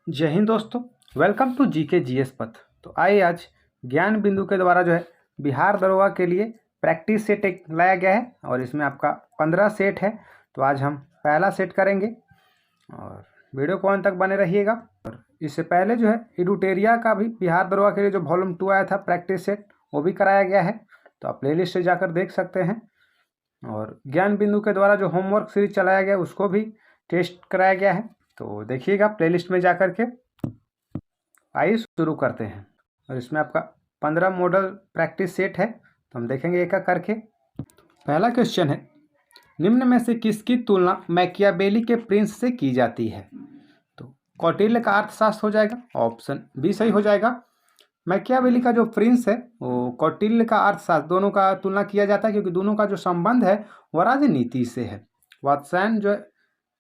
जय हिंद दोस्तों। Welcome to GK GS पथ। तो आइए आज ज्ञान बिंदु के द्वारा बिहार दरोगा के लिए प्रैक्टिस सेट एक लाया गया है और इसमें आपका 15 सेट है। तो आज हम पहला सेट करेंगे और वीडियो को अंत तक बने रहिएगा। और इससे पहले एडुटेरिया का भी बिहार दरोगा के लिए जो वॉल्यूम 2 आया था प्रैक्टिस सेट, वो भी कराया गया है। तो आप प्लेलिस्ट से जाकर देख सकते हैं। और ज्ञान बिंदु के द्वारा जो होमवर्क सीरीज चलाया गया उसको भी टेस्ट कराया गया है। तो देखिएगा प्लेलिस्ट में जाकर के। आइए शुरू करते हैं। और इसमें आपका 15 मॉडल प्रैक्टिस सेट है, तो हम देखेंगे एक एक करके। पहला क्वेश्चन है, निम्न में से किसकी तुलना मैकियावेली के प्रिंस से की जाती है? तो कौटिल्य का अर्थशास्त्र हो जाएगा, ऑप्शन बी सही हो जाएगा। मैकियावेली का जो प्रिंस है वो कौटिल्य का अर्थशास्त्र, दोनों का तुलना किया जाता है क्योंकि दोनों का जो संबंध है वह राजनीति से है। वात्स्यायन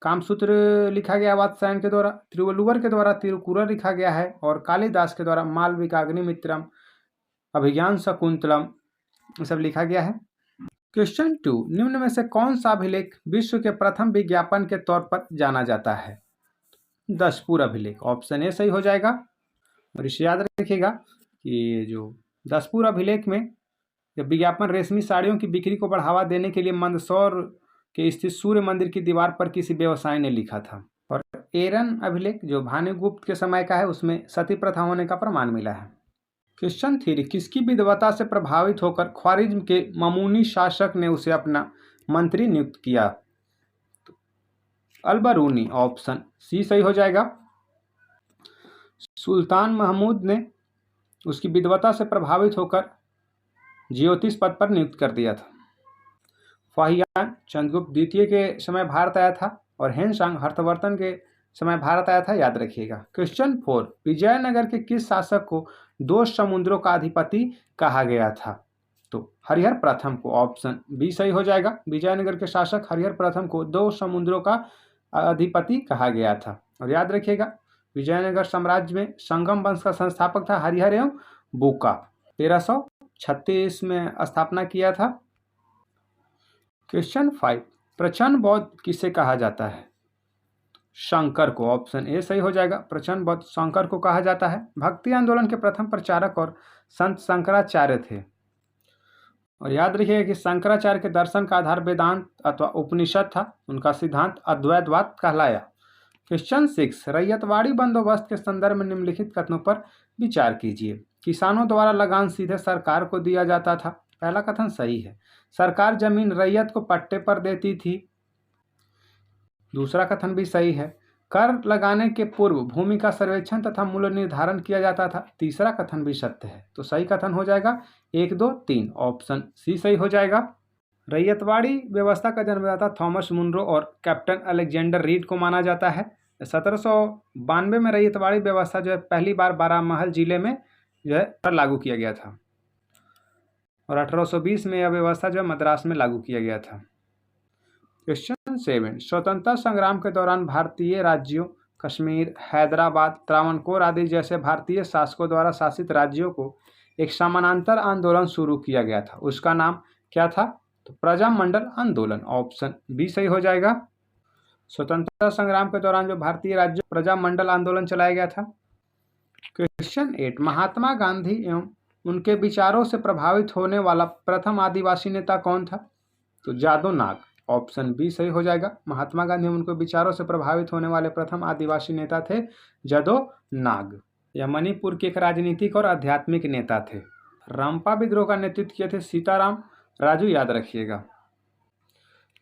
कामसूत्र लिखा गया वात्स्यायन के द्वारा, तिरुवल्लुवर के द्वारा तिरुकुरल लिखा गया है और कालिदास के द्वारा मालविकाग्निमित्रम, अभिज्ञान शकुंतलम सब लिखा गया है। क्वेश्चन 2, निम्न में से कौन सा अभिलेख विश्व के प्रथम विज्ञापन के तौर पर जाना जाता है? दशपुर अभिलेख, ऑप्शन ए सही हो जाएगा। और इसे याद रखिएगा कि जो दशपुर अभिलेख में जब विज्ञापन रेशमी साड़ियों की बिक्री को बढ़ावा देने के लिए मंदसौर के स्थित सूर्य मंदिर की दीवार पर किसी व्यवसायी ने लिखा था। और एरन अभिलेख जो भानुगुप्त के समय का है उसमें सती प्रथा होने का प्रमाण मिला है। क्वेश्चन 3, किसकी विद्वता से प्रभावित होकर ख्वारिज्म के ममूनी शासक ने उसे अपना मंत्री नियुक्त किया? तो अलबरूनी, ऑप्शन सी सही हो जाएगा। सुल्तान महमूद ने उसकी विद्वता से प्रभावित होकर ज्योतिष पद पर नियुक्त कर दिया था। फाहियान चंद्रगुप्त द्वितीय के समय भारत आया था और हेनसांग हर्षवर्धन के समय भारत आया था, याद रखिएगा। क्वेश्चन 4, विजयनगर के किस शासक को 2 समुद्रों का अधिपति कहा गया था? तो हरिहर प्रथम को, ऑप्शन बी सही हो जाएगा। विजयनगर के शासक हरिहर प्रथम को 2 समुद्रों का अधिपति कहा गया था। और याद रखिएगा विजयनगर साम्राज्य में संगम वंश का संस्थापक था हरिहर एवं बुका, 1336 में स्थापना किया था। क्वेश्चन 5, प्रचन बौद्ध किसे कहा जाता है? शंकर को, ऑप्शन ए सही हो जाएगा। प्रचन बौद्ध शंकर को कहा जाता है। भक्ति आंदोलन के प्रथम प्रचारक और संत शंकराचार्य थे। और याद रखिएगा कि शंकराचार्य के दर्शन का आधार वेदांत अथवा उपनिषद था, उनका सिद्धांत अद्वैतवाद कहलाया। क्वेश्चन 6, रैयतवाड़ी बंदोबस्त के संदर्भ में निम्नलिखित कथनों पर विचार कीजिए। किसानों द्वारा लगान सीधे सरकार को दिया जाता था, पहला कथन सही है। सरकार जमीन रैयत को पट्टे पर देती थी, दूसरा कथन भी सही है। कर लगाने के पूर्व भूमि का सर्वेक्षण तथा मूल्य निर्धारण किया जाता था, तीसरा कथन भी सत्य है। तो सही कथन हो जाएगा 1, 2, 3, ऑप्शन सी सही हो जाएगा। रैयतवाड़ी व्यवस्था का जन्मदाता थॉमस मुनरो और कैप्टन अलेक्जेंडर रीड को माना जाता है। 1792 में रैयतवाड़ी व्यवस्था पहली बार बारामहल जिले में लागू किया गया था और 1820 में यह व्यवस्था मद्रास में लागू किया गया था। क्वेश्चन 7, स्वतंत्रता संग्राम के दौरान भारतीय राज्यों कश्मीर, हैदराबाद, त्रावणकोर आदि जैसे भारतीय शासकों द्वारा शासित राज्यों को एक समानांतर आंदोलन शुरू किया गया था, उसका नाम क्या था? तो प्रजामंडल आंदोलन, ऑप्शन बी सही हो जाएगा। स्वतंत्रता संग्राम के दौरान जो भारतीय राज्य प्रजामंडल आंदोलन चलाया गया था। क्वेश्चन 8, महात्मा गांधी एवं उनके विचारों से प्रभावित होने वाला प्रथम आदिवासी नेता कौन था? तो जादो नाग, ऑप्शन बी सही हो जाएगा। महात्मा गांधी उनके विचारों से प्रभावित होने वाले प्रथम आदिवासी नेता थे जादो नाग। यह मणिपुर के एक राजनीतिक और आध्यात्मिक नेता थे। रंपा विद्रोह का नेतृत्व किए थे सीताराम राजू, याद रखिएगा।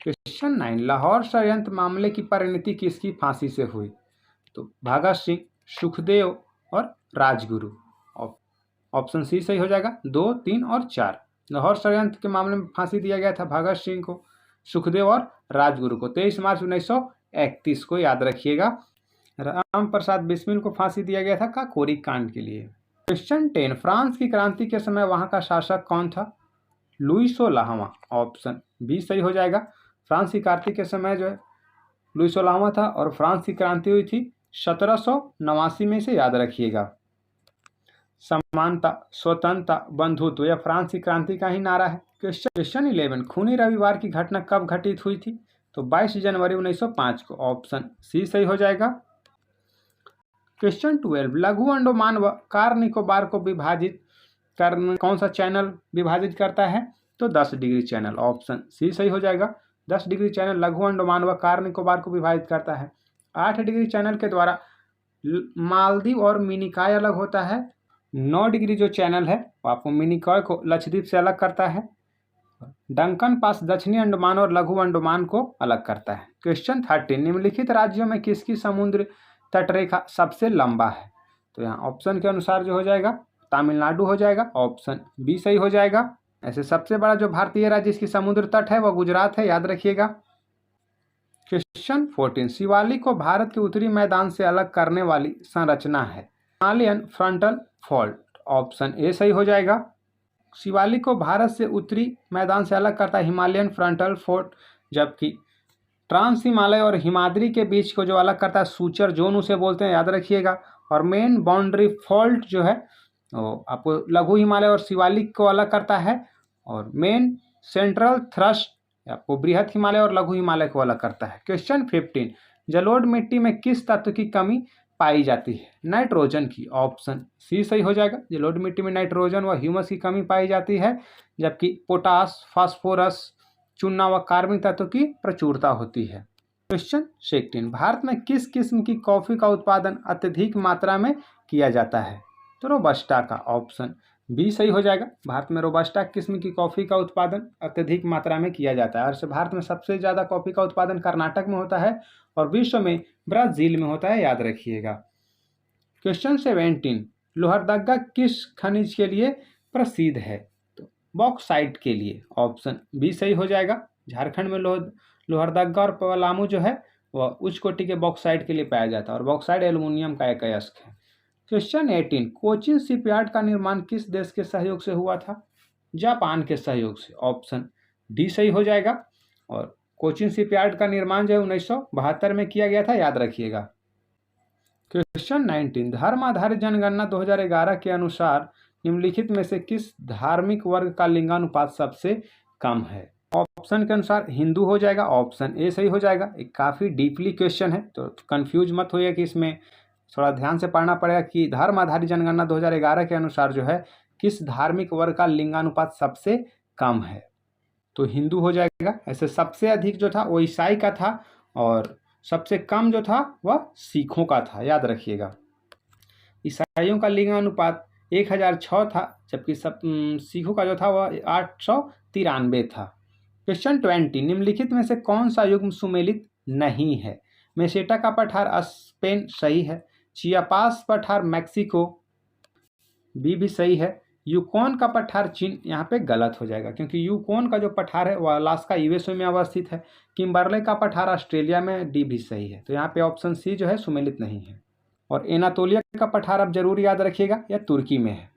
क्वेश्चन 9, लाहौर षड्यंत्र मामले की परिणति किसकी फांसी से हुई? तो भगत सिंह, सुखदेव और राजगुरु, ऑप्शन सी सही हो जाएगा। 2, 3 और 4, लाहौर षड्यंत्र के मामले में फांसी दिया गया था भगत सिंह को, सुखदेव और राजगुरु को 23 मार्च 1931 को, याद रखिएगा। राम प्रसाद बिस्मिल को फांसी दिया गया था काकोरी कांड के लिए। क्वेश्चन 10, फ्रांस की क्रांति के समय वहां का शासक कौन था? लुई 16वां, ऑप्शन बी सही हो जाएगा। फ्रांस की क्रांति के समय लुई 16वां था और फ्रांस की क्रांति हुई थी 1789 में, से याद रखिएगा। समानता, स्वतंत्रता, बंधुत्व, यह फ्रांस की क्रांति का ही नारा है। क्वेश्चन 11, खूनी रविवार की घटना कब घटित हुई थी? तो 22 जनवरी 1905 को, ऑप्शन सी सही हो जाएगा। क्वेश्चन 12, लघु अंडमान व कार निकोबार को विभाजित करने कौन सा चैनल विभाजित करता है? तो 10 डिग्री चैनल, ऑप्शन सी सही हो जाएगा। 10 डिग्री चैनल लघु अंडमान व कार निकोबार को विभाजित करता है। 8 डिग्री चैनल के द्वारा मालदीव और मिनिकॉय अलग होता है। 9 डिग्री जो चैनल है वो आपको मिनिकॉय को लक्षद्वीप से अलग करता है। डंकन पास दक्षिणी अंडमान और लघु अंडमान को अलग करता है। क्वेश्चन 13, निम्नलिखित राज्यों में किसकी समुद्र तटरेखा सबसे लंबा है? तो यहाँ ऑप्शन के अनुसार जो हो जाएगा तमिलनाडु हो जाएगा, ऑप्शन बी सही हो जाएगा। ऐसे सबसे बड़ा जो भारतीय राज्य इसकी समुद्र तट है वह गुजरात है, याद रखिएगा। क्वेश्चन 14, शिवालिक को भारत के उत्तरी मैदान से अलग करने वाली संरचना है? Himalayan frontal fault, option A सही हो जाएगा। शिवालिक को भारत से उत्तरी मैदान से अलग करता है हिमालयन फ्रंटल फॉल्ट, जबकि ट्रांस हिमालय और हिमाद्री के बीच को जो अलग करता है सूचर जोन उसे बोलते हैं, याद रखिएगा। और मेन बाउंड्री फॉल्ट जो है वो आपको लघु हिमालय और शिवालिक को अलग करता है, और मेन सेंट्रल थ्रस्ट आपको बृहत हिमालय और लघु हिमालय को अलग करता है। क्वेश्चन 15, जलोढ़ मिट्टी में किस तत्व की कमी पाई जाती है? नाइट्रोजन की, ऑप्शन सी सही हो जाएगा। जलोढ़ मिट्टी में नाइट्रोजन व ह्यूमस की कमी पाई जाती है, जबकि पोटास, फास्फोरस, चूना व कार्बनिक तत्व की प्रचुरता होती है। क्वेश्चन 16, भारत में किस किस्म की कॉफी का उत्पादन अत्यधिक मात्रा में किया जाता है? तो रोबस्टा का, ऑप्शन बी सही हो जाएगा। भारत में रोबस्टा किस्म की कॉफ़ी का उत्पादन अत्यधिक मात्रा में किया जाता है। और भारत में सबसे ज़्यादा कॉफ़ी का उत्पादन कर्नाटक में होता है और विश्व में ब्राज़ील में होता है, याद रखिएगा। क्वेश्चन 17, लोहरदगा किस खनिज के लिए प्रसिद्ध है? तो बॉक्साइट के लिए, ऑप्शन बी सही हो जाएगा। झारखंड में लोहरदगा और पलामू जो है वह उच्च कोटि के बॉक्साइट के लिए पाया जाता है, और बॉक्साइट एल्युमिनियम का एक अयस्क है। क्वेश्चन 18, कोचिन शिपयार्ड का निर्माण किस देश के सहयोग से हुआ था? जापान के सहयोग से, ऑप्शन डी सही हो जाएगा। और कोचिन शिपयार्ड का निर्माण जो है 1972 में किया गया था, याद रखिएगा। क्वेश्चन 19, धर्म आधारित जनगणना 2011 के अनुसार निम्नलिखित में से किस धार्मिक वर्ग का लिंगानुपात सबसे कम है? ऑप्शन के अनुसार हिंदू हो जाएगा, ऑप्शन ए सही हो जाएगा। एक काफ़ी डीपली क्वेश्चन है तो कंफ्यूज मत होइए कि इसमें थोड़ा ध्यान से पढ़ना पड़ेगा कि धर्म आधारित जनगणना 2011 के अनुसार जो है किस धार्मिक वर्ग का लिंगानुपात सबसे कम है? तो हिंदू हो जाएगा। ऐसे सबसे अधिक जो था वो ईसाई का था, और सबसे कम जो था वह सिखों का था, याद रखिएगा। ईसाइयों का लिंगानुपात 1006 था, जबकि सिखों का जो था वह 893 था। क्वेश्चन 20, निम्नलिखित में से कौन सा युग्म सुमेलित नहीं है? मेसेटा का पठार स्पेन सही है। चियापास पठार मैक्सिको बी भी सही है। यूकोन का पठार चीन, यहाँ पे गलत हो जाएगा क्योंकि यूकोन का जो पठार है वह अलास्का यूएसए में अवस्थित है। किम्बरले का पठार ऑस्ट्रेलिया में, डी भी सही है। तो यहाँ पे ऑप्शन सी जो है सुमेलित नहीं है। और एनातोलिया का पठार आप जरूर याद रखिएगा, यह तुर्की में है।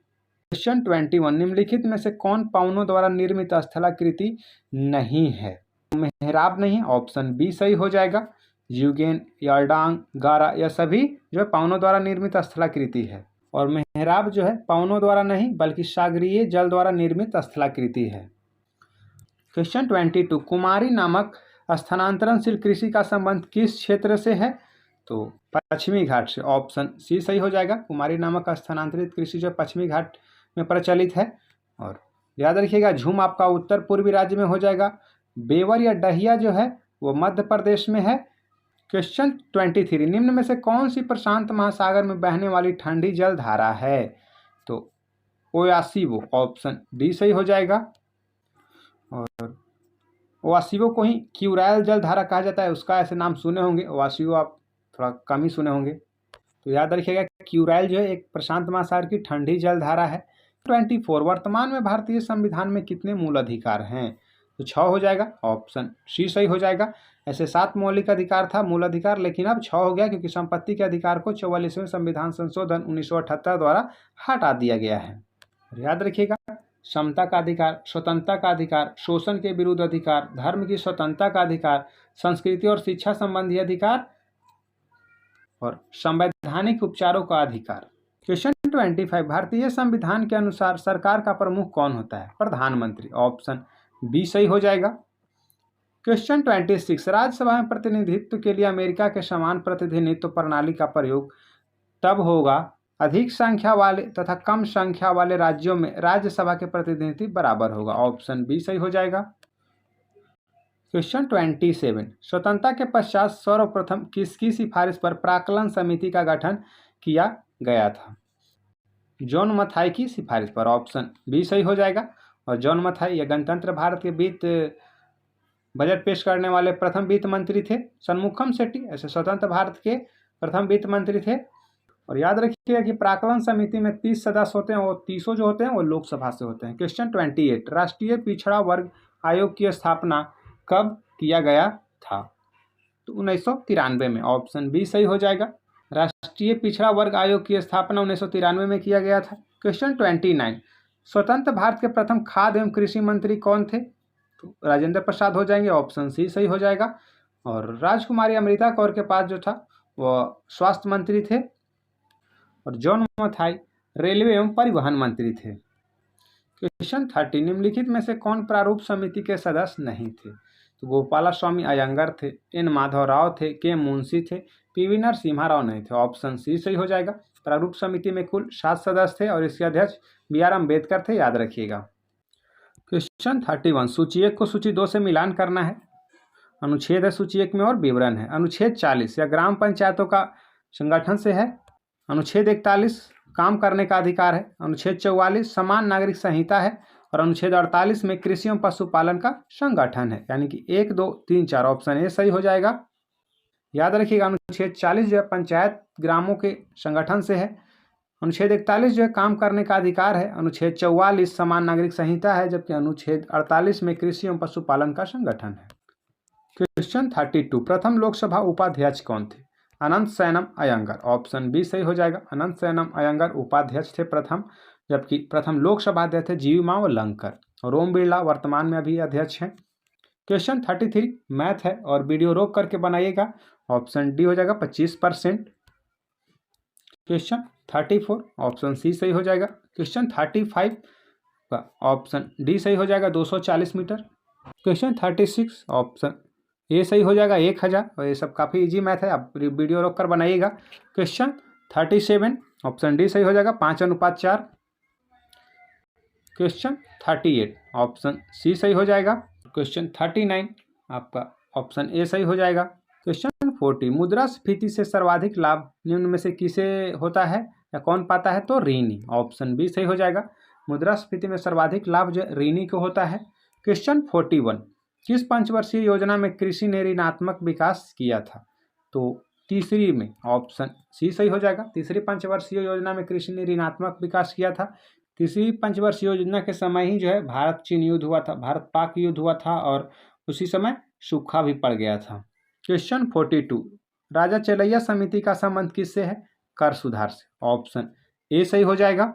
क्वेश्चन 21, निम्नलिखित में से कौन पाउनों द्वारा निर्मित स्थलाकृति नहीं है? मेहराब नहीं, ऑप्शन बी सही हो जाएगा। यूगेन, यार्डांग, गारा, यह सभी जो है पाउनों द्वारा निर्मित स्थलाकृति है। और मेहराब जो है पाउनों द्वारा नहीं बल्कि सागरीय जल द्वारा निर्मित स्थलाकृति है। क्वेश्चन 22, कुमारी नामक स्थानांतरणशील कृषि का संबंध किस क्षेत्र से है? तो पश्चिमी घाट से, ऑप्शन सी सही हो जाएगा। कुमारी नामक स्थानांतरित कृषि जो पश्चिमी घाट में प्रचलित है। और याद रखिएगा झूम आपका उत्तर पूर्वी राज्य में हो जाएगा। बेवर या डहिया जो है वो मध्य प्रदेश में है। क्वेश्चन 23, निम्न में से कौन सी प्रशांत महासागर में बहने वाली ठंडी जल धारा है? तो ओयासिवो, ऑप्शन डी सही हो जाएगा। और ओयासिवो को ही क्यूराइल जल धारा कहा जाता है, उसका ऐसे नाम सुने होंगे। ओयासिवो आप थोड़ा कम ही सुने होंगे, तो याद रखिएगा क्यूराइल जो है एक प्रशांत महासागर की ठंडी जल धारा है। 24, वर्तमान में भारतीय संविधान में कितने मूल अधिकार हैं? तो 6 हो जाएगा, ऑप्शन सी सही हो जाएगा। ऐसे 7 मौलिक अधिकार था मूल अधिकार, लेकिन अब 6 हो गया क्योंकि संपत्ति के अधिकार को 44वें संविधान संशोधन 1978 द्वारा हटा दिया गया है। और याद रखिएगा समता का अधिकार, स्वतंत्रता का अधिकार, शोषण के विरुद्ध अधिकार, धर्म की स्वतंत्रता का अधिकार, संस्कृति और शिक्षा संबंधी अधिकार और संवैधानिक उपचारों का अधिकार। क्वेश्चन 25, भारतीय संविधान के अनुसार सरकार का प्रमुख कौन होता है? प्रधानमंत्री, ऑप्शन बी सही हो जाएगा। क्वेश्चन 26, राज्यसभा में प्रतिनिधित्व के लिए अमेरिका के समान प्रतिनिधित्व प्रणाली का प्रयोग तब होगा अधिक संख्या वाले तथा कम संख्या वाले राज्यों में राज्यसभा के प्रतिनिधि बराबर होगा। ऑप्शन बी सही हो जाएगा। क्वेश्चन 27, स्वतंत्रता के पश्चात सर्वप्रथम किसकी सिफारिश पर प्राक्कलन समिति का गठन किया गया था? जॉन मथाई की सिफारिश पर। ऑप्शन बी सही हो जाएगा। और जॉन मथाई यह गणतंत्र भारत के वित्त बजट पेश करने वाले प्रथम वित्त मंत्री थे। सन्मुखम सेट्टी ऐसे स्वतंत्र भारत के प्रथम वित्त मंत्री थे। और याद रखिएगा कि प्राक्कलन समिति में 30 सदस्य होते हैं और 30 जो होते हैं वो लोकसभा से होते हैं। क्वेश्चन 28, राष्ट्रीय पिछड़ा वर्ग आयोग की स्थापना कब किया गया था? तो 1993 में। ऑप्शन बी सही हो जाएगा। राष्ट्रीय पिछड़ा वर्ग आयोग की स्थापना 1993 में किया गया था। क्वेश्चन 29, स्वतंत्र भारत के प्रथम खाद्य एवं कृषि मंत्री कौन थे? तो राजेंद्र प्रसाद हो जाएंगे। ऑप्शन सी सही हो जाएगा। और राजकुमारी अमृता कौर के पास जो था वह स्वास्थ्य मंत्री थे। और जॉन मथाई रेलवे एवं परिवहन मंत्री थे। क्वेश्चन 30, निम्नलिखित में से कौन प्रारूप समिति के सदस्य नहीं थे? तो गोपाला स्वामी अयंगर थे, एन माधव राव थे, के मुंशी थे, पीवी नरसिम्हा राव नहीं थे। ऑप्शन सी सही हो जाएगा। प्रारूप समिति में कुल 7 सदस्य थे और इसके अध्यक्ष BR अम्बेडकर थे, याद रखिएगा। क्वेश्चन 31, सूची 1 को सूची 2 से मिलान करना है। अनुच्छेद है सूची 1 में और विवरण है। अनुच्छेद 40 या ग्राम पंचायतों का संगठन से है। अनुच्छेद 41 काम करने का अधिकार है। अनुच्छेद 44 समान नागरिक संहिता है। और अनुच्छेद 48 में कृषि एवं पशुपालन का संगठन है। यानी कि 1, 2, 3, 4 ऑप्शन ए सही हो जाएगा। याद रखिएगा अनुच्छेद 40 जो है पंचायत ग्रामों के संगठन से है। अनुच्छेद 41 जो है काम करने का अधिकार है। अनुच्छेद 44 समान नागरिक संहिता है, जबकि अनुच्छेद 48 में कृषि एवं पशुपालन का संगठन है। क्वेश्चन 32, प्रथम लोकसभा उपाध्यक्ष कौन थे? अनंत सैनम अयंगर। ऑप्शन बी सही हो जाएगा। अनंत सैनम अयंगर उपाध्यक्ष थे प्रथम, जबकि प्रथम लोकसभा अध्यक्ष थे जीवीमाव लंकर। और ओम बिरला वर्तमान में अभी अध्यक्ष हैं। क्वेश्चन 33 मैथ है और वीडियो रोक करके बनाइएगा। ऑप्शन डी हो जाएगा 25%। क्वेश्चन 34 ऑप्शन सी सही हो जाएगा। क्वेश्चन 35 का ऑप्शन डी सही हो जाएगा 240 मीटर। क्वेश्चन 36 ऑप्शन ए सही हो जाएगा 1000। और ये सब काफ़ी इजी मैथ है, आप वीडियो रोक कर बनाइएगा। क्वेश्चन 37 ऑप्शन डी सही हो जाएगा 5:4। क्वेश्चन 38 ऑप्शन सी सही हो जाएगा। क्वेश्चन 39 आपका ऑप्शन ए सही हो जाएगा। क्वेश्चन 40 मुद्रास्फीति से सर्वाधिक लाभ निम्न में से किसे होता है या कौन पाता है? तो ऋणी। ऑप्शन बी सही हो जाएगा। मुद्रास्फीति में सर्वाधिक लाभ जो ऋणी को होता है। क्वेश्चन 41 किस पंचवर्षीय योजना में कृषि ने ऋणात्मक विकास किया था? तो तीसरी में। ऑप्शन सी सही हो जाएगा। तीसरी पंचवर्षीय योजना में कृषि ने ऋणात्मक विकास किया था। तीसरी पंचवर्षीय योजना के समय ही जो है भारत चीन युद्ध हुआ था, भारत पाक युद्ध हुआ था और उसी समय सूखा भी पड़ गया था। क्वेश्चन 42 राजा चेलैया समिति का संबंध किससे है? कर सुधार से। ऑप्शन ए सही हो जाएगा।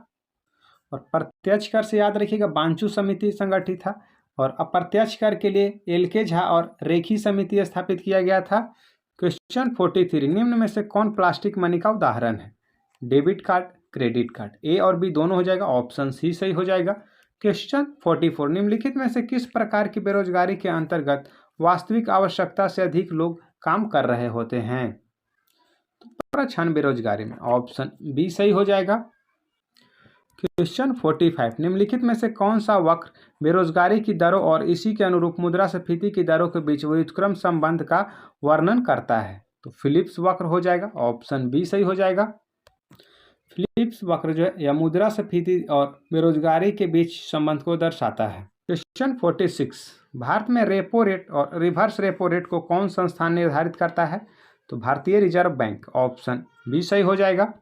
और प्रत्यक्ष कर से याद रखिएगा बांचू समिति संगठित था। और अप्रत्यक्ष कर के लिए LK झा और रेखी समिति स्थापित किया गया था। क्वेश्चन 43 निम्न में से कौन प्लास्टिक मनी का उदाहरण है? Debit card, credit card. A और बी दोनों हो जाएगा। ऑप्शन सी सही हो जाएगा। क्वेश्चन 44 निम्नलिखित में से किस प्रकार की बेरोजगारी के अंतर्गत वास्तविक आवश्यकता से अधिक लोग काम कर रहे होते हैं? तो प्रच्छन्न बेरोजगारी में। ऑप्शन बी सही हो जाएगा। क्वेश्चन 45 निम्नलिखित में से कौन सा वक्र बेरोजगारी की दरों और इसी के अनुरूप मुद्रास्फीति की दरों के बीच व्युत्क्रम संबंध का वर्णन करता है? तो फिलिप्स वक्र हो जाएगा। ऑप्शन बी सही हो जाएगा। फिलिप्स वक्र जो है यह मुद्रास्फीति और बेरोजगारी के बीच संबंध को दर्शाता है। क्वेश्चन 46 भारत में रेपो रेट और रिवर्स रेपो रेट को कौन संस्थान निर्धारित करता है? तो भारतीय रिजर्व बैंक। ऑप्शन बी सही हो जाएगा।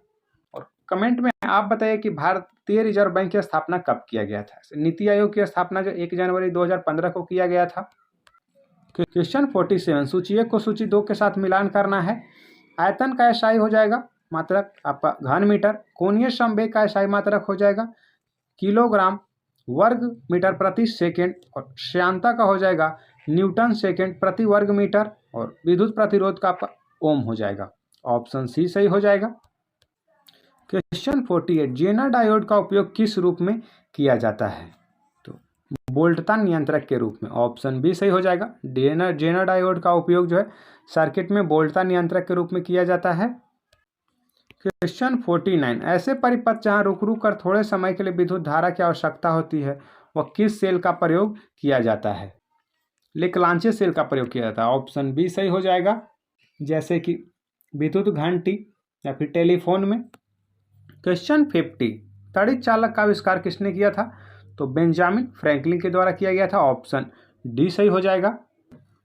और कमेंट में आप बताइए कि भारतीय रिजर्व बैंक की स्थापना कब किया गया था? नीति आयोग की स्थापना जो 1 जनवरी 2015 को किया गया था। क्वेश्चन 47 सूची 1 को सूची 2 के साथ मिलान करना है। आयतन का एसआई हो जाएगा मात्रक आपका घन मीटर। कोणीय संवेग का एसआई मात्रक हो जाएगा किलोग्राम वर्ग मीटर प्रति सेकेंड। और श्यानता का हो जाएगा न्यूटन सेकेंड प्रति वर्ग मीटर। और विद्युत प्रतिरोध का आपका ओम हो जाएगा। ऑप्शन सी सही हो जाएगा। क्वेश्चन 48 जेनर डायोड का उपयोग किस रूप में किया जाता है? तो वोल्टता नियंत्रक के रूप में। ऑप्शन बी सही हो जाएगा। जेनर डायोड का उपयोग जो है सर्किट में वोल्टता नियंत्रक के रूप में किया जाता है। क्वेश्चन 49, ऐसे परिपथ जहां रुक रुक कर थोड़े समय के लिए विद्युत धारा की आवश्यकता होती है वह किस सेल का प्रयोग किया जाता है? लेक्लांचे सेल का प्रयोग किया जाता है। ऑप्शन बी सही हो जाएगा, जैसे कि विद्युत घंटी या फिर टेलीफोन में। क्वेश्चन 50, तड़ित चालक का आविष्कार किसने किया था? तो बेंजामिन फ्रैंकलिन के द्वारा किया गया था। ऑप्शन डी सही हो जाएगा।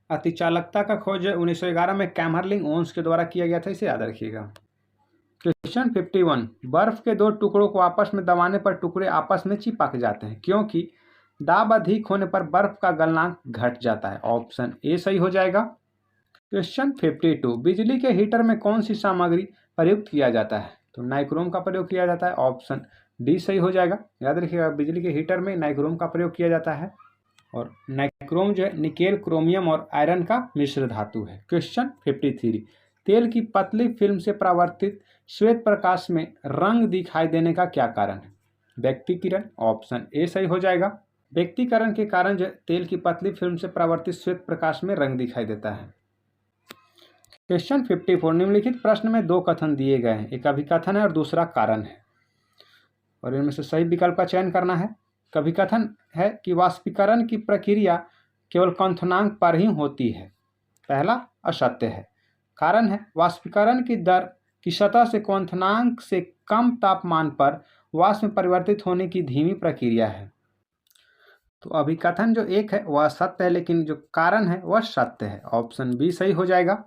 अतिचालकता का खोज 1911 में कैमरलिंग ओन्स के द्वारा किया गया था, इसे याद रखिएगा। क्वेश्चन 51, बर्फ के दो टुकड़ों को आपस में दबाने पर टुकड़े आपस में चिपक जाते हैं क्योंकि दाब अधिक होने पर बर्फ का गलनांक घट जाता है। ऑप्शन ए सही हो जाएगा। क्वेश्चन 52, बिजली के हीटर में कौन सी सामग्री प्रयुक्त किया जाता है? तो नाइक्रोम का प्रयोग किया जाता है। ऑप्शन डी सही हो जाएगा। याद रखिएगा, बिजली के हीटर में नाइक्रोम का प्रयोग किया जाता है और नाइक्रोम जो है निकेल, क्रोमियम और आयरन का मिश्र धातु है। क्वेश्चन 53, तेल की पतली फिल्म से परावर्तित श्वेत प्रकाश में रंग दिखाई देने का क्या कारण है? व्यक्तिकरण। ऑप्शन ए सही हो जाएगा। व्यक्तिकरण के कारण जो तेल की पतली फिल्म से परावर्तित श्वेत प्रकाश में रंग दिखाई देता है। क्वेश्चन 54, निम्नलिखित प्रश्न में दो कथन दिए गए हैं, एक अभिकथन है और दूसरा कारण है और इनमें से सही विकल्प का चयन करना है। अभिकथन है कि वाष्पीकरण की प्रक्रिया केवल क्वथनांक पर ही होती है, पहला असत्य है। कारण है वाष्पीकरण की दर की सतह से क्वथनांक से कम तापमान पर वाष्प में परिवर्तित होने की धीमी प्रक्रिया है। तो अभिकथन जो एक है वह सत्य है, लेकिन जो कारण है वह सत्य है। ऑप्शन बी सही हो जाएगा।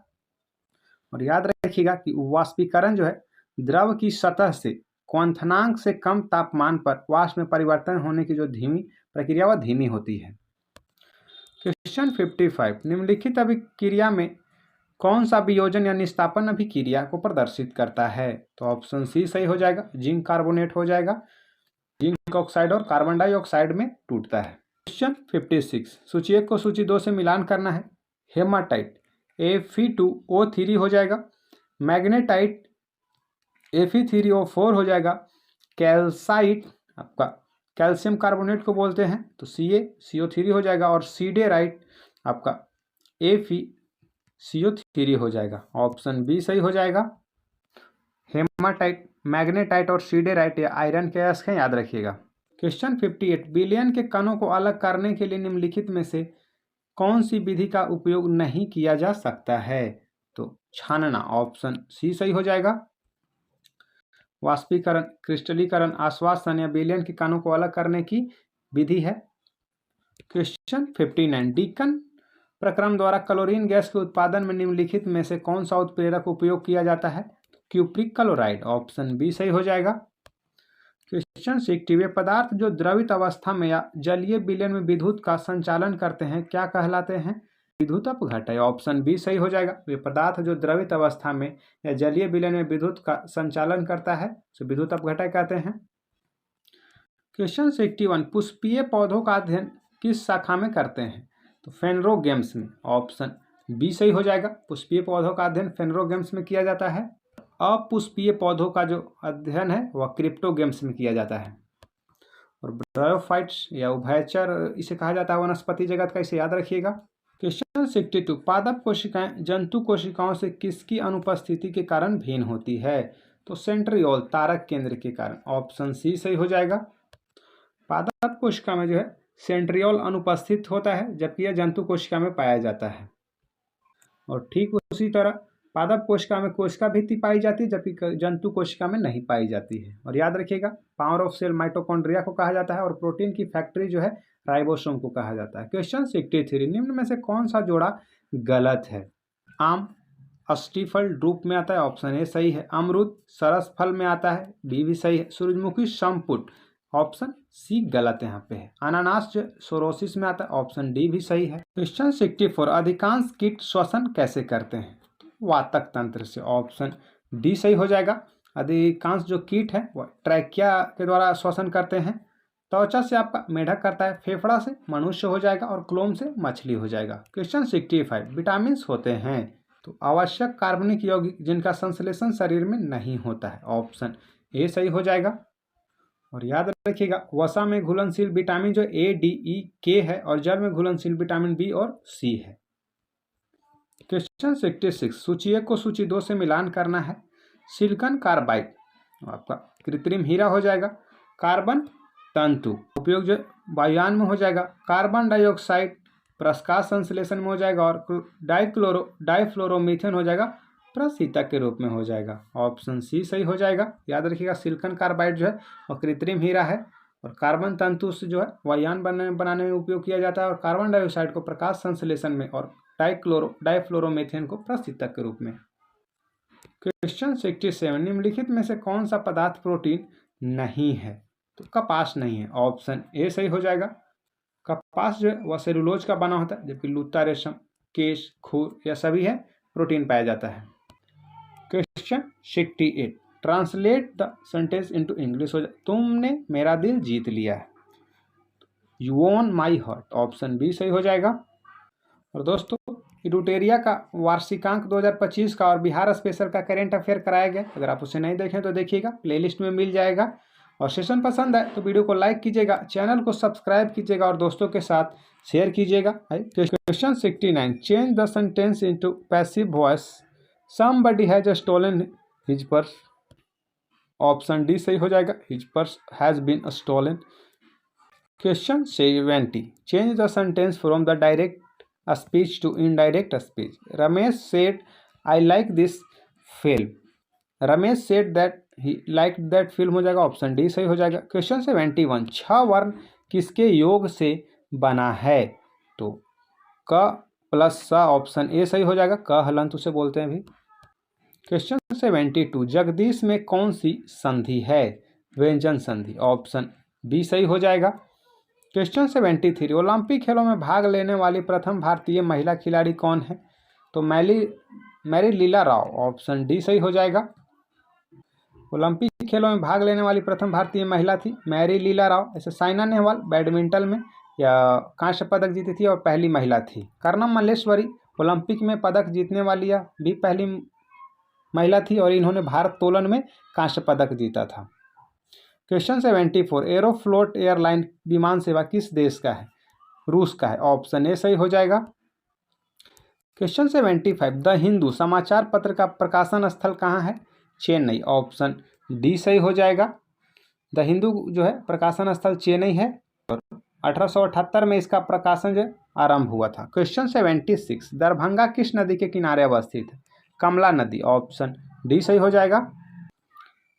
और याद रखिएगा कि वाष्पीकरण जो है द्रव की सतह से क्वथनांक से कम तापमान पर वाष्प में परिवर्तन होने की जो धीमी प्रक्रिया वह धीमी होती है। क्वेश्चन 55, निम्नलिखित अभिक्रिया में कौन सा वियोजन या निस्तापन अभिक्रिया को प्रदर्शित करता है? तो ऑप्शन सी सही हो जाएगा, जिंक कार्बोनेट हो जाएगा। जिंक ऑक्साइड और कार्बन डाइऑक्साइड में टूटता है। क्वेश्चन 56, सूची 1 को सूची 2 से मिलान करना है। हेमाटाइट Fe2O3 हो जाएगा, मैग्नेटाइट Fe3O4 हो जाएगा, कैल्साइट आपका कैल्शियम कार्बोनेट को बोलते हैं तो CaCO3 हो जाएगा और सीडेराइट आपका FeCO3 हो जाएगा। ऑप्शन बी सही हो जाएगा। हेमाटाइट, मैग्नेटाइट और सीडेराइट या आयरन के अयस्क हैं, याद रखिएगा। क्वेश्चन 58, बिलियन के कणों को अलग करने के लिए निम्नलिखित में से कौन सी विधि का उपयोग नहीं किया जा सकता है? तो छानना। ऑप्शन सी सही हो जाएगा। वाष्पीकरण, क्रिस्टलीकरण, आश्वासन या बिलियन के कणों को अलग करने की विधि है। क्वेश्चन 59, डीकन प्रक्रम द्वारा क्लोरीन गैस के उत्पादन में निम्नलिखित में से कौन सा उत्प्रेरक उपयोग किया जाता है? Cupric chloride. ऑप्शन बी सही हो जाएगा। क्वेश्चन 60, वे पदार्थ जो द्रवित अवस्था में या जलीय विलयन में विद्युत का संचालन करते हैं क्या कहलाते हैं? विद्युत अपघटय। ऑप्शन बी सही हो जाएगा। वे पदार्थ जो द्रवित अवस्था में या जलीय विलयन में विद्युत का संचालन करता है उसे विद्युत अपघटय कहते हैं। क्वेश्चन 61, पुष्पीय पौधों का अध्ययन किस शाखा में करते हैं? तो फेनरोगेम्स में। ऑप्शन बी सही हो जाएगा। पुष्पीय पौधों का अध्ययन फेनरोगेम्स में किया जाता है। अपुष्पीय पौधों का जो अध्ययन है वह क्रिप्टोगेम्स में किया जाता है। और ब्रायोफाइट्स या उभयचर इसे कहा जाता है वनस्पति जगत का, इसे याद रखिएगा। क्वेश्चन 62, पादप कोशिकाएं जंतु कोशिकाओं से किसकी अनुपस्थिति के कारण भिन्न होती है? तो सेंट्रियोल, तारक केंद्र के कारण। ऑप्शन सी सही हो जाएगा। पादप कोशिका में जो है सेंट्रियोल अनुपस्थित होता है जबकि यह जंतु कोशिका में पाया जाता है। और ठीक उसी तरह पादप कोशिका में कोशिका भित्ति पाई जाती है जबकि जंतु कोशिका में नहीं पाई जाती है। और याद रखिएगा, पावर ऑफ सेल माइटोकॉन्ड्रिया को कहा जाता है और प्रोटीन की फैक्ट्री जो है राइबोसोम को कहा जाता है। क्वेश्चन 63, निम्न में से कौन सा जोड़ा गलत है? आम अस्टिफल ड्रूप में आता है। ऑप्शन ए सही है। अमरूद सरस फल में आता है। बी भी सही है। सूरजमुखी संपुट। ऑप्शन सी गलत यहाँ पे है। अनानास जो सोरोसिस में आता है। ऑप्शन डी भी सही है। क्वेश्चन 64, अधिकांश कीट श्वसन कैसे करते हैं? वातक तंत्र से। ऑप्शन डी सही हो जाएगा। अधिकांश जो कीट है वह ट्रैकिया के द्वारा श्वसन करते हैं। त्वचा से आपका मेढक करता है, फेफड़ा से मनुष्य हो जाएगा और क्लोम से मछली हो जाएगा। क्वेश्चन 65, विटामिन होते हैं तो आवश्यक कार्बनिक यौगिक जिनका संश्लेषण शरीर में नहीं होता है। ऑप्शन ए सही हो जाएगा। और याद रखिएगा, वसा में घुलनशील विटामिन जो ए, डी, ई, के है और जल में घुलनशील विटामिन बी और सी है। क्वेश्चन 66, सूची 1 को सूची 2 से मिलान करना है। सिलिकॉन कार्बाइड आपका कृत्रिम हीरा हो जाएगा। कार्बन तंतु उपयोग जो वायुयान में हो जाएगा। कार्बन डाइऑक्साइड प्रकाश संश्लेषण में हो जाएगा। और डाइफ्लोरोमीथेन हो जाएगा प्रशीतक के रूप में हो जाएगा। ऑप्शन सी सही हो जाएगा। याद रखिएगा सिलिकॉन कार्बाइड जो है वो कृत्रिम हीरा है और कार्बन तंतु से जो है वायुयान बनाने में उपयोग किया जाता है और कार्बन डाइऑक्साइड को प्रकाश संश्लेषण में और डाइफ्लोरोमीथेन को प्रशीतक के रूप में। क्वेश्चन 67 निम्नलिखित में से कौन सा पदार्थ प्रोटीन नहीं है? तो कपास नहीं है। ऑप्शन ए सही हो जाएगा। कपास जो है वह सेलुलोज का बना होता है, जबकि लूता, रेशम, केश, खूर यह सभी है प्रोटीन पाया जाता है। Question 68 translate the sentence into English हो जाए। तुमने मेरा दिल जीत लिया है। You won my heart. Option B सही हो जाएगा। और दोस्तों इडुटेरिया का वार्षिकांक 2025 का और बिहार स्पेशल का करेंट अफेयर कराया गया। अगर आप उसे नहीं देखें तो देखिएगा, प्लेलिस्ट में मिल जाएगा। और सेशन पसंद आए तो वीडियो को लाइक कीजिएगा, चैनल को सब्सक्राइब कीजिएगा और दोस्तों के साथ शेयर कीजिएगा। Question 69 change the sentence into passive voice. Somebody has stolen his purse. Option D सही हो जाएगा। His purse has been stolen. Question 70 change the sentence from the direct speech to indirect speech. Ramesh said I like this film. Ramesh said that he like that film हो जाएगा। Option D सही हो जाएगा। Question 71 छह वर्ण किसके योग से बना है? तो क प्लस सा। ऑप्शन ए सही हो जाएगा। क हलंत उसे बोलते हैं भी। क्वेश्चन 72 जगदीश में कौन सी संधि है? व्यंजन संधि। ऑप्शन बी सही हो जाएगा। क्वेश्चन 73 ओलंपिक खेलों में भाग लेने वाली प्रथम भारतीय महिला खिलाड़ी कौन है? तो मैरी लीला राव। ऑप्शन डी सही हो जाएगा। ओलंपिक खेलों में भाग लेने वाली प्रथम भारतीय महिला थी मैरी लीला राव। ऐसे साइना नेहवाल बैडमिंटन में या कांस्य पदक जीती थी और पहली महिला थी। कर्णम मल्लेश्वरी ओलंपिक में पदक जीतने वाली भी पहली महिला थी और इन्होंने भारोत्तोलन में कांस्य पदक जीता था। क्वेश्चन 74 एरोफ्लोट एयरलाइन विमान सेवा किस देश का है? रूस का है। ऑप्शन ए सही हो जाएगा। क्वेश्चन 75 द हिंदू समाचार पत्र का प्रकाशन स्थल कहाँ है? चेन्नई। ऑप्शन डी सही हो जाएगा। द हिंदू जो है प्रकाशन स्थल चेन्नई है और 1878 में इसका प्रकाशन जो आरंभ हुआ था। क्वेश्चन 76 दरभंगा किस नदी के किनारे अवस्थित है? कमला नदी। ऑप्शन डी सही हो जाएगा।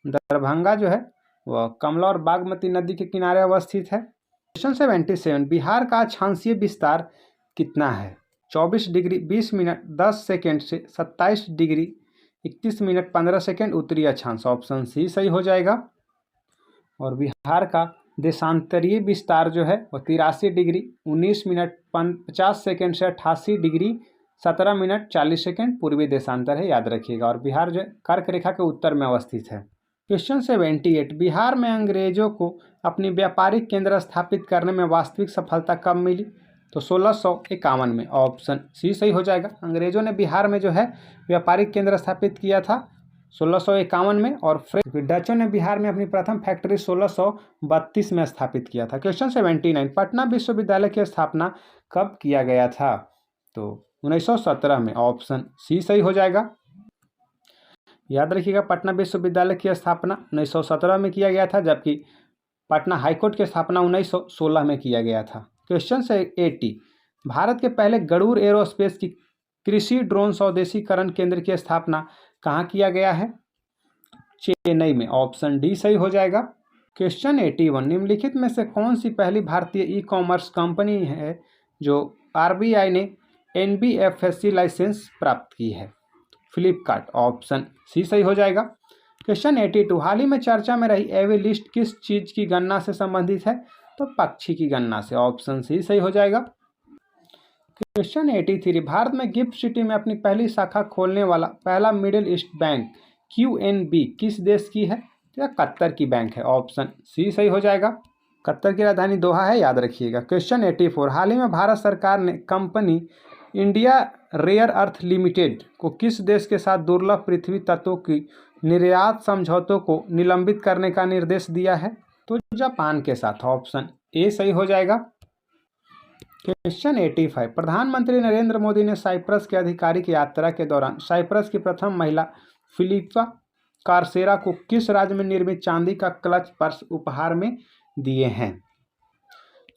दरभंगा जो है वह कमला और बागमती नदी के किनारे अवस्थित है। क्वेश्चन 77 बिहार का अक्षांशीय विस्तार कितना है? 24 डिग्री 20 मिनट 10 सेकेंड से 27 डिग्री 31 मिनट 15 सेकेंड उत्तरी अक्षांश। ऑप्शन सी सही हो जाएगा। और बिहार का देशांतरीय विस्तार जो है वह 83 डिग्री 19 मिनट 50 सेकेंड से 88 डिग्री 17 मिनट 40 सेकेंड पूर्वी देशांतर है, याद रखिएगा। और बिहार जो कर्क रेखा के उत्तर में अवस्थित है। क्वेश्चन 78 बिहार में अंग्रेजों को अपनी व्यापारिक केंद्र स्थापित करने में वास्तविक सफलता कब मिली? तो 1651 में। ऑप्शन सी सही हो जाएगा। अंग्रेजों ने बिहार में जो है व्यापारिक केंद्र स्थापित किया था 1651 में और डचों ने बिहार में अपनी प्रथम फैक्ट्री 1632 में स्थापित किया था। क्वेश्चन 79 पटना विश्वविद्यालय की स्थापना कब किया गया था? तो 1917 में। ऑप्शन सी सही हो जाएगा। याद रखिएगा पटना विश्वविद्यालय की स्थापना 1917 में किया गया था, जबकि पटना हाईकोर्ट की स्थापना 1916 में किया गया था। क्वेश्चन 80 भारत के पहले गरुड़ एरोस्पेस की कृषि ड्रोन स्वदेशीकरण केंद्र की स्थापना कहाँ किया गया है? चेन्नई में। ऑप्शन डी सही हो जाएगा। क्वेश्चन 81 निम्नलिखित में से कौन सी पहली भारतीय ई कॉमर्स कंपनी है जो आरबीआई ने एनबीएफएससी लाइसेंस प्राप्त की है? फ्लिपकार्ट। ऑप्शन सी सही हो जाएगा। क्वेश्चन 82 हाल ही में चर्चा में रही एवी लिस्ट किस चीज की गणना से संबंधित है? तो पक्षी की गणना से। ऑप्शन सी सही हो जाएगा। क्वेश्चन 83 भारत में गिफ्ट सिटी में अपनी पहली शाखा खोलने वाला पहला मिडिल ईस्ट बैंक क्यूएनबी किस देश की है? या कतर की बैंक है। ऑप्शन सी सही हो जाएगा। कतर की राजधानी दोहा है, याद रखिएगा। क्वेश्चन 84 हाल ही में भारत सरकार ने company India rare earth limited को किस देश के साथ दुर्लभ पृथ्वी तत्वों की निर्यात समझौतों को निलंबित करने का निर्देश दिया है? तो जापान के साथ। ऑप्शन ए सही हो जाएगा। क्वेश्चन 85 प्रधानमंत्री नरेंद्र मोदी ने साइप्रस के आधिकारिक यात्रा के दौरान साइप्रस की प्रथम महिला फिलिपा कार्सेरा को किस राज्य में निर्मित चांदी का क्लच पर्स उपहार में दिए हैं?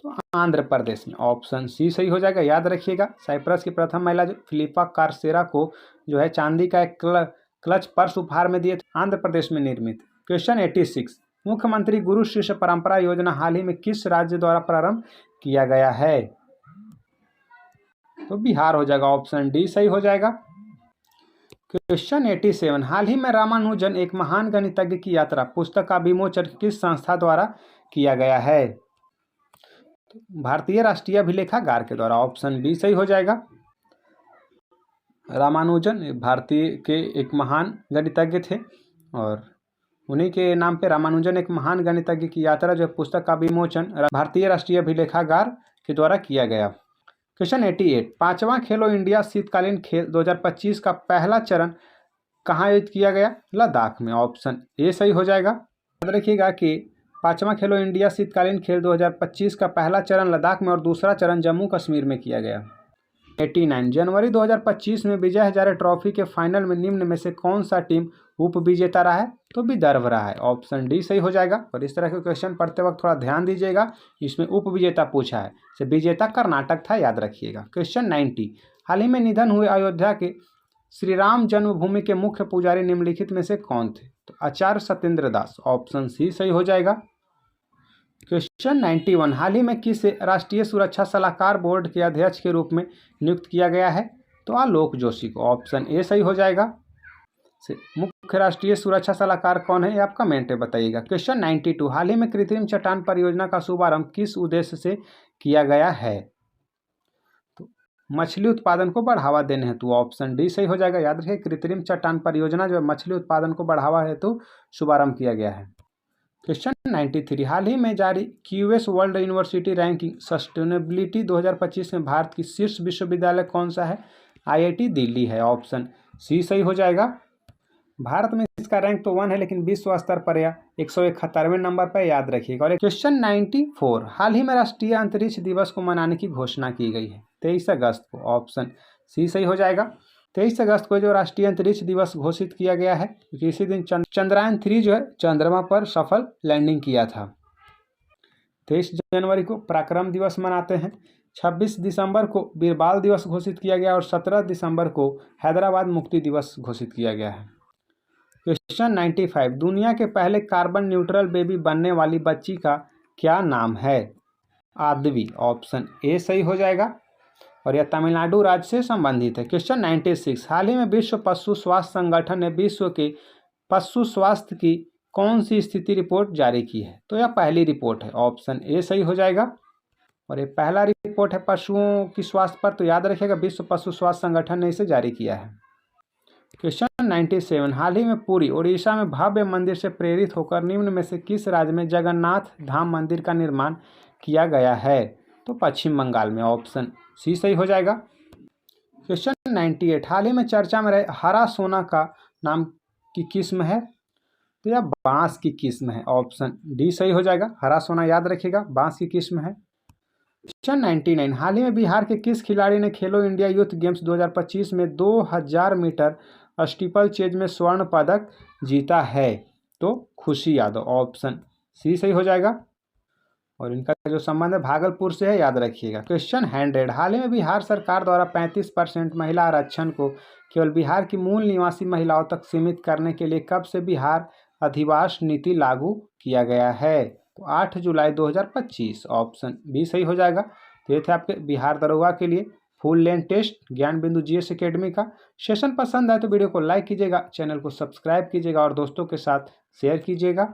तो आंध्र प्रदेश में, ऑप्शन सी सही हो जाएगा। याद रखिएगा, साइप्रस की प्रथम महिला जो फिलिपा कार्सेरा को जो है चांदी का एक क्लच पर्स उपहार में दिए थे, आंध्र प्रदेश में निर्मित। क्वेश्चन 86, मुख्यमंत्री गुरु शिष्य परंपरा योजना हाल ही में किस राज्य द्वारा प्रारंभ किया गया है? तो बिहार हो जाएगा, ऑप्शन डी सही हो जाएगा। क्वेश्चन 87, हाल ही में रामानुजन एक महान गणितज्ञ की यात्रा पुस्तक का विमोचन किस संस्था द्वारा किया गया है? भारतीय राष्ट्रीय अभिलेखागार के द्वारा, ऑप्शन बी सही हो जाएगा। रामानुजन भारतीय के एक महान गणितज्ञ थे और उन्हीं के नाम पे रामानुजन एक महान गणितज्ञ की यात्रा जो पुस्तक का विमोचन भारतीय राष्ट्रीय अभिलेखागार के द्वारा किया गया। क्वेश्चन 88, पांचवा खेलो इंडिया शीतकालीन खेल 2025 का पहला चरण कहाँ आयोजित किया गया? लद्दाख में, ऑप्शन ए सही हो जाएगा। याद रखिएगा कि पांचवा खेलो इंडिया शीतकालीन खेल 2025 का पहला चरण लद्दाख में और दूसरा चरण जम्मू कश्मीर में किया गया। 89, जनवरी 2025 में विजय हजारे ट्रॉफी के फाइनल में निम्न में से कौन सा टीम उप विजेता रहा है? तो विदर्भ रहा है, ऑप्शन डी सही हो जाएगा। और इस तरह के क्वेश्चन पढ़ते वक्त थोड़ा ध्यान दीजिएगा, इसमें उप विजेता पूछा है, से विजेता कर्नाटक था, याद रखिएगा। क्वेश्चन 90, हाल ही में निधन हुए अयोध्या के श्री राम जन्मभूमि के मुख्य पुजारी निम्नलिखित में से कौन थे? तो आचार्य सत्येंद्र दास, ऑप्शन सी सही हो जाएगा। क्वेश्चन 91, हाल ही में किस राष्ट्रीय सुरक्षा सलाहकार बोर्ड के अध्यक्ष के रूप में नियुक्त किया गया है? तो आलोक जोशी को, ऑप्शन ए सही हो जाएगा। मुख्य राष्ट्रीय सुरक्षा सलाहकार कौन है, ये आप कमेंट में बताइएगा। क्वेश्चन 92, हाल ही में कृत्रिम चट्टान परियोजना का शुभारंभ किस उद्देश्य से किया गया है? तो मछली उत्पादन को बढ़ावा देने हेतु, ऑप्शन डी सही हो जाएगा। याद रखिए, कृत्रिम चट्टान परियोजना जो मछली उत्पादन को बढ़ावा हेतु शुभारंभ किया गया है। क्वेश्चन 93, हाल ही में जारी QS world university ranking sustainability 2025 में भारत की शीर्ष विश्वविद्यालय कौन सा है? आईआईटी दिल्ली है, ऑप्शन सी सही हो जाएगा। भारत में इसका रैंक तो 1 है, लेकिन विश्व स्तर पर यह 171वें नंबर पर, याद रखिएगा। और क्वेश्चन 94, हाल ही में राष्ट्रीय अंतरिक्ष दिवस को मनाने की घोषणा की गई है 23 अगस्त को, ऑप्शन सी सही हो जाएगा। 23 अगस्त को जो राष्ट्रीय अंतरिक्ष दिवस घोषित किया गया है, क्योंकि इसी दिन चंद्रयान 3 जो है चंद्रमा पर सफल लैंडिंग किया था। 23 जनवरी को पराक्रम दिवस मनाते हैं। 26 दिसंबर को वीरबाल दिवस घोषित किया गया और 17 दिसंबर को हैदराबाद मुक्ति दिवस घोषित किया गया है। क्वेश्चन 95, दुनिया के पहले कार्बन न्यूट्रल बेबी बनने वाली बच्ची का क्या नाम है? आद्वी, ऑप्शन ए सही हो जाएगा। और यह तमिलनाडु राज्य से संबंधित है। क्वेश्चन 96, हाल ही में विश्व पशु स्वास्थ्य संगठन ने विश्व के पशु स्वास्थ्य की कौन सी स्थिति रिपोर्ट जारी की है? तो यह पहली रिपोर्ट है, ऑप्शन ए सही हो जाएगा। और ये पहला रिपोर्ट है पशुओं की स्वास्थ्य पर, तो याद रखिएगा विश्व पशु स्वास्थ्य संगठन ने इसे जारी किया है। क्वेश्चन 97, हाल ही में पुरी ओडिशा में भव्य मंदिर से प्रेरित होकर निम्न में से किस राज्य में जगन्नाथ धाम मंदिर का निर्माण किया गया है? तो पश्चिम बंगाल में, ऑप्शन सी सही हो जाएगा। क्वेश्चन 98, हाल ही में चर्चा में रहे हरा सोना का नाम की किस्म है? तो यह बांस की किस्म है, ऑप्शन डी सही हो जाएगा। हरा सोना याद रखिएगा, बांस की किस्म है। क्वेश्चन 99, हाल ही में बिहार के किस खिलाड़ी ने खेलो इंडिया यूथ गेम्स 2025 में 2000 मीटर स्टीपल चेज में स्वर्ण पदक जीता है? तो खुशी यादव, ऑप्शन सी सही हो जाएगा। और इनका जो संबंध है भागलपुर से है, याद रखिएगा। क्वेश्चन 100, हाल ही में बिहार सरकार द्वारा 35% महिला आरक्षण को केवल बिहार की मूल निवासी महिलाओं तक सीमित करने के लिए कब से बिहार अधिवास नीति लागू किया गया है? तो 8 जुलाई 2025, ऑप्शन बी सही हो जाएगा। तो ये थे आपके बिहार दरोगा के लिए फुल लेंथ टेस्ट ज्ञान बिंदु जीएस एकेडमी का। सेशन पसंद आए तो वीडियो को लाइक कीजिएगा, चैनल को सब्सक्राइब कीजिएगा और दोस्तों के साथ शेयर कीजिएगा।